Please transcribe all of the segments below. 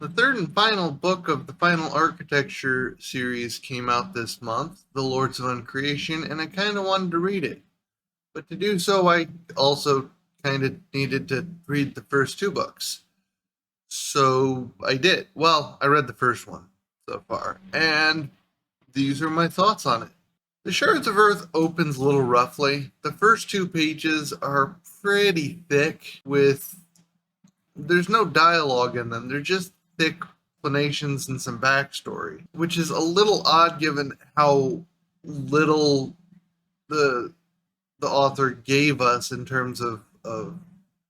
The third and final book of the Final Architecture series came out this month, The Lords of Uncreation, and I kind of wanted to read it. But to do so, I also kind of needed to read the first two books. So I did. Well, I read the first one so far, and these are my thoughts on it. The Shards of Earth opens a little roughly. The first two pages are pretty thick there's no dialogue in them. They're just thick explanations and some backstory, which is a little odd given how little the author gave us in terms of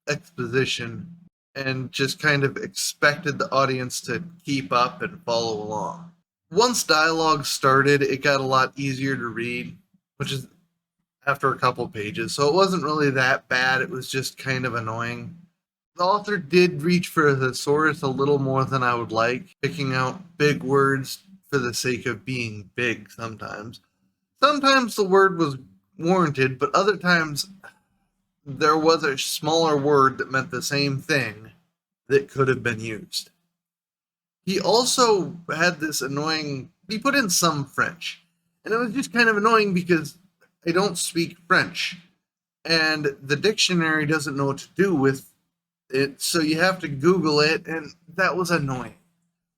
exposition, and just kind of expected the audience to keep up and follow along. Once dialogue started, it got a lot easier to read, which is after a couple pages, so it wasn't really that bad. It was just kind of annoying. The author did reach for a thesaurus a little more than I would like, picking out big words for the sake of being big sometimes. Sometimes the word was warranted, but other times there was a smaller word that meant the same thing that could have been used. He also had this he put in some French, and it was just kind of annoying because I don't speak French, and the dictionary doesn't know what to do with it, so you have to Google it, and that was annoying.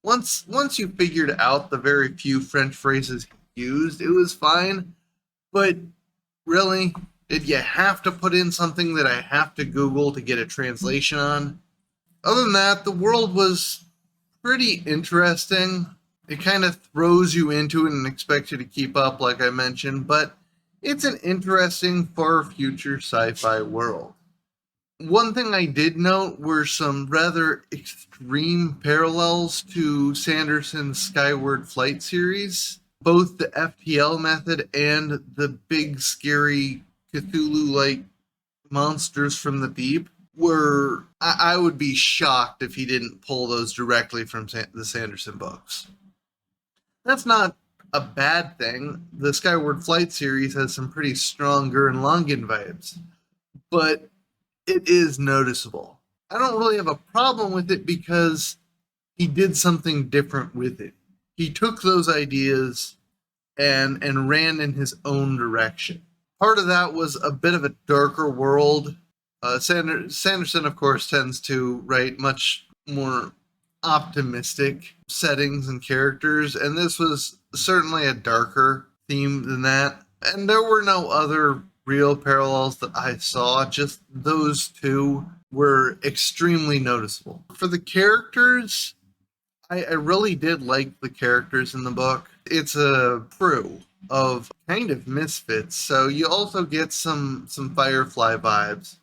Once you figured out the very few French phrases he used, it was fine, but really, did you have to put in something that I have to Google to get a translation on? Other than that, the world was pretty interesting. It kind of throws you into it and expects you to keep up, like I mentioned, but it's an interesting far future sci-fi world. One thing I did note were some rather extreme parallels to Sanderson's Skyward Flight series. Both the FTL method and the big, scary Cthulhu-like monsters from the deep were... I would be shocked if he didn't pull those directly from the Sanderson books. That's not a bad thing. The Skyward Flight series has some pretty strong Gurren Lagann vibes, but it is noticeable. I don't really have a problem with it because he did something different with it. He took those ideas and ran in his own direction. Part of that was a bit of a darker world. Sanderson, of course, tends to write much more optimistic settings and characters, and this was certainly a darker theme than that. And there were no other real parallels that I saw, just those two were extremely noticeable. For the characters, I really did like the characters in the book. It's a crew of kind of misfits, so you also get some Firefly vibes.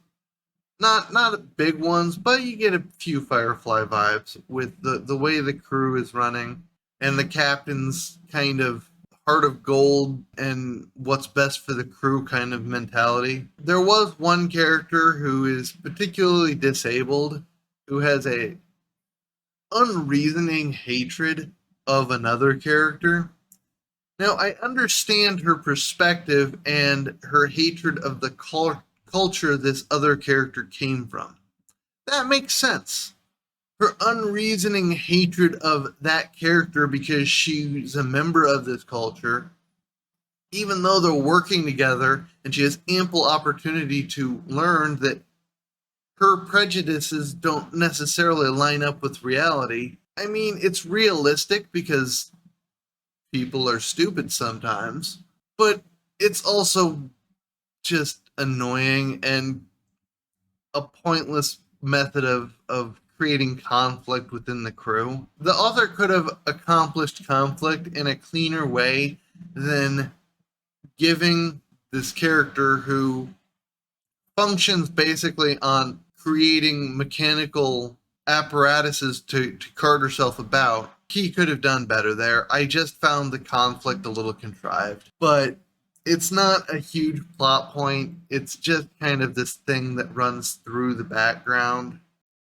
Not big ones, but you get a few Firefly vibes with the way the crew is running, and the captain's kind of heart of gold and what's best for the crew kind of mentality. There was one character who is particularly disabled, who has a unreasoning hatred of another character. Now, I understand her perspective and her hatred of the culture this other character came from. That makes sense. Her unreasoning hatred of that character because she's a member of this culture, even though they're working together and she has ample opportunity to learn that her prejudices don't necessarily line up with reality. I mean, it's realistic because people are stupid sometimes, but it's also just annoying and a pointless method of creating conflict within the crew. The author could have accomplished conflict in a cleaner way than giving this character who functions basically on creating mechanical apparatuses to cart herself about. He could have done better there. I just found the conflict a little contrived, but it's not a huge plot point. It's just kind of this thing that runs through the background.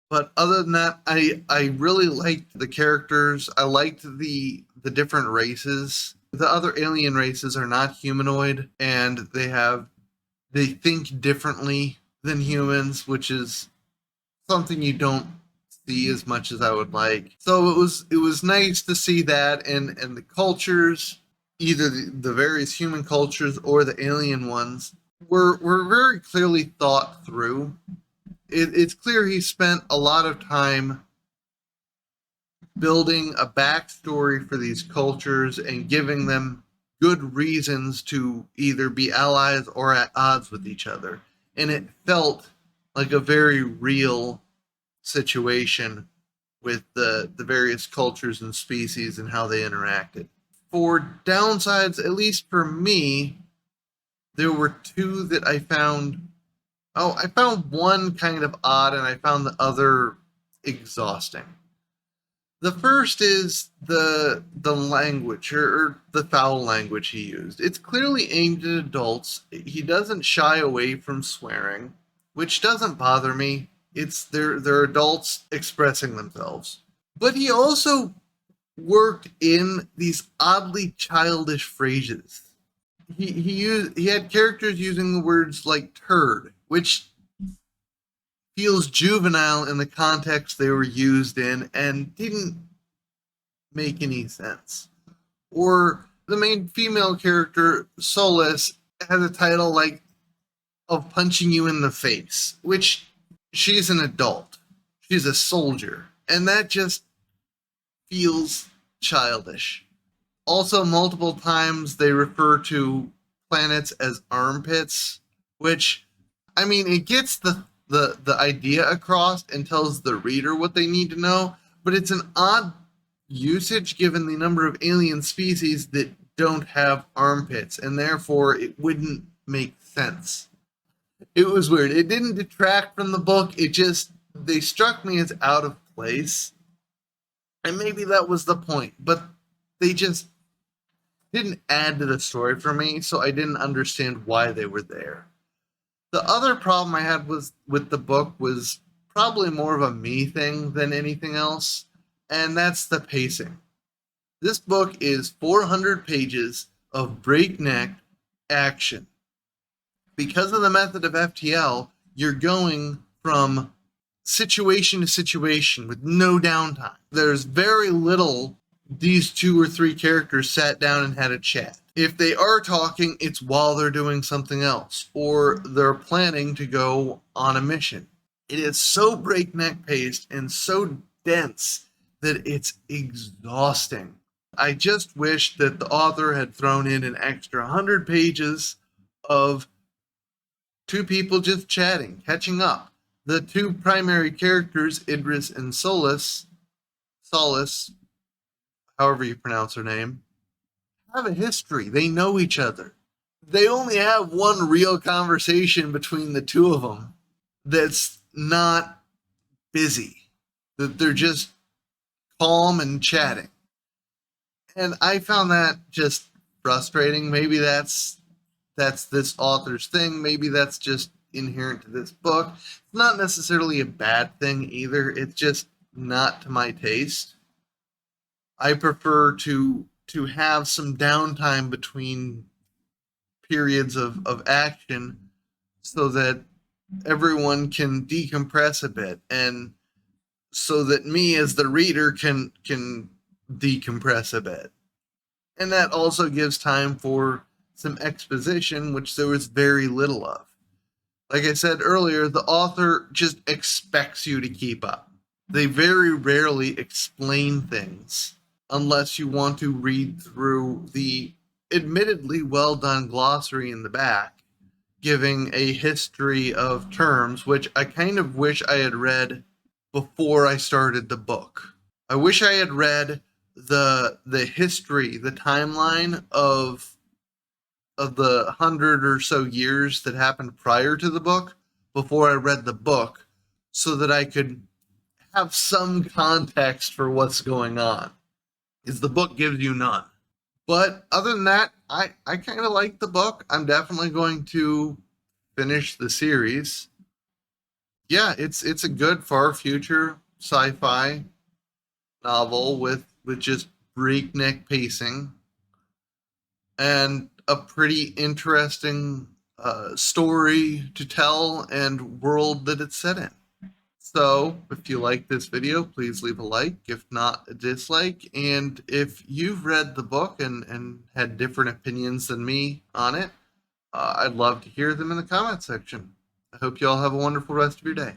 But other than that, I really liked the characters. I liked the different races. The other alien races are not humanoid, and they think differently than humans, which is something you don't see as much as I would like. So it was nice to see that, and the cultures, either the various human cultures or the alien ones, were very clearly thought through. It's clear he spent a lot of time building a backstory for these cultures and giving them good reasons to either be allies or at odds with each other. And it felt like a very real situation with the various cultures and species and how they interacted. For downsides, at least for me, there were two that I found. Oh, I found one kind of odd, and I found the other exhausting. The first is the language, or the foul language he used. It's clearly aimed at adults. He doesn't shy away from swearing, which doesn't bother me. It's they're adults expressing themselves. But he also worked in these oddly childish phrases. He had characters using the words like turd, which feels juvenile in the context they were used in and didn't make any sense. Or the main female character, Solace, has a title like of punching you in the face, which she's an adult. She's a soldier. And that just feels childish. Also, multiple times they refer to planets as armpits, which, I mean, it gets the idea across and tells the reader what they need to know, but it's an odd usage given the number of alien species that don't have armpits, and therefore it wouldn't make sense. It was weird. It didn't detract from the book, it just, they struck me as out of place. And maybe that was the point, but they just didn't add to the story for me, so I didn't understand why they were there. The other problem I had was with the book was probably more of a me thing than anything else, and that's the pacing. This book is 400 pages of breakneck action. Because of the method of FTL, you're going from situation to situation with no downtime. There's very little these two or three characters sat down and had a chat. If they are talking, it's while they're doing something else, or they're planning to go on a mission. It is so breakneck paced and so dense that it's exhausting. I just wish that the author had thrown in an extra 100 pages of two people just chatting, catching up. The two primary characters, Idris and Solace, however you pronounce her name, have a history. They know each other. They only have one real conversation between the two of them that's not busy. That they're just calm and chatting. And I found that just frustrating. Maybe that's this author's thing. Maybe that's just inherent to this book. It's not necessarily a bad thing either. It's just not to my taste. I prefer to have some downtime between periods of action so that everyone can decompress a bit, and so that me as the reader can decompress a bit. And that also gives time for some exposition, which there was very little of. Like I said earlier, the author just expects you to keep up. They very rarely explain things unless you want to read through the admittedly well done glossary in the back, giving a history of terms, which I kind of wish I had read before I started the book. I wish I had read the history, the timeline of the 100 or so years that happened prior to the book before I read the book, so that I could have some context for what's going on, because the book gives you none. But other than that, I kind of like the book. I'm definitely going to finish the series. Yeah, it's a good far future sci-fi novel with just breakneck pacing and a pretty interesting story to tell and world that it's set in. So, if you like this video, please leave a like, if not a dislike. And if you've read the book and had different opinions than me on it, I'd love to hear them in the comment section. I hope you all have a wonderful rest of your day.